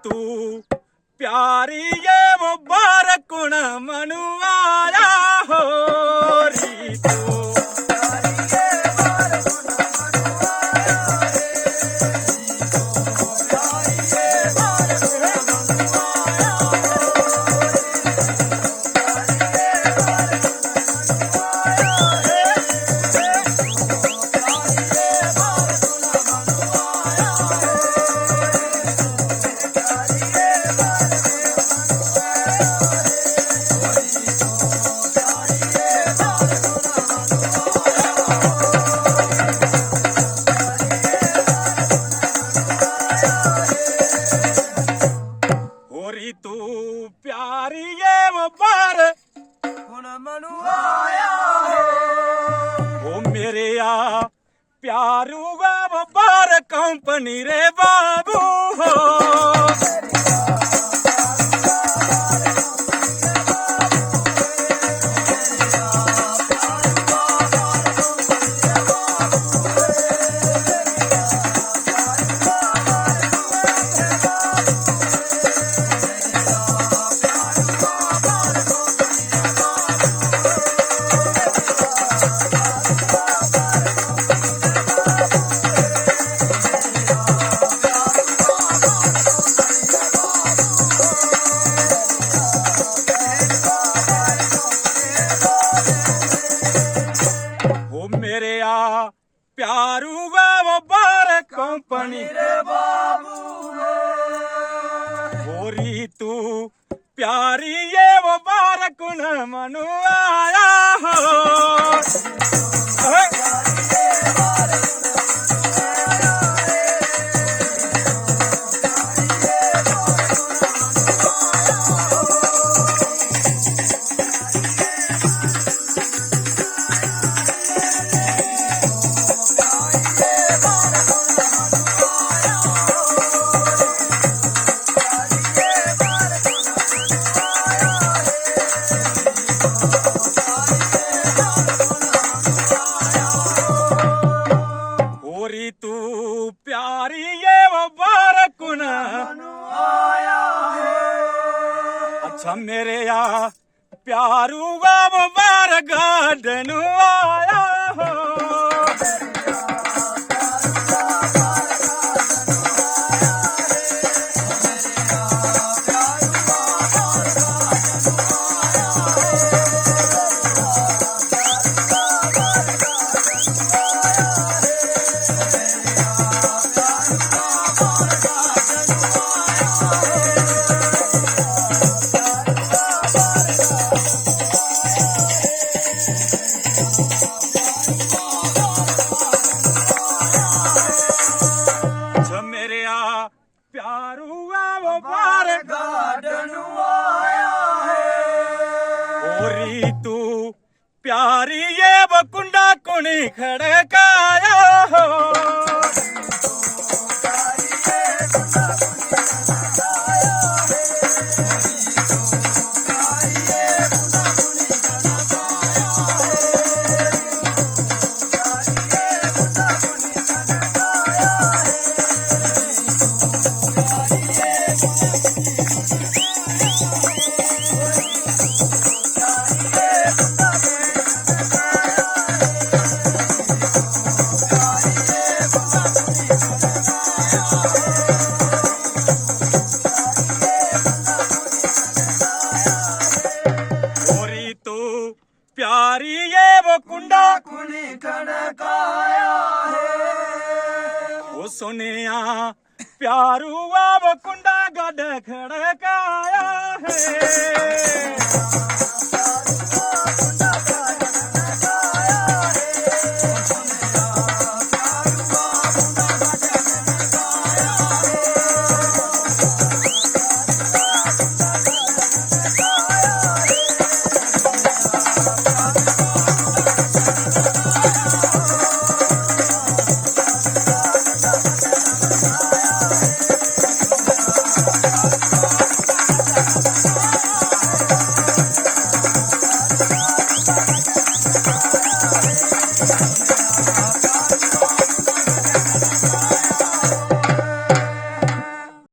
तू प्यारी ये वो बारकुण मनु आया हो री तू तू प्यारी ये बार हुण मनु आया वो मेरे आ प्यारू वो बार कंपनी रे बाबू हो मेरे आ प्यारू वो बार कंपनी रे बाबू गोरी तू प्यारी ये वो बार कुण मनु आया हो तू प्यारी ये वो बारकुण आया है अच्छा मेरे आ प्यारू वो बार गार्डन आया हो प्यारू वो बार गार्डन आया है ओरी तू प्यारी ये वो कुंडा कुणी खड़काया हो प्यारी ये वो कुंडा कुनी खड़काया है वो सुनिया प्यारू वो कुंडा गड खड़काया है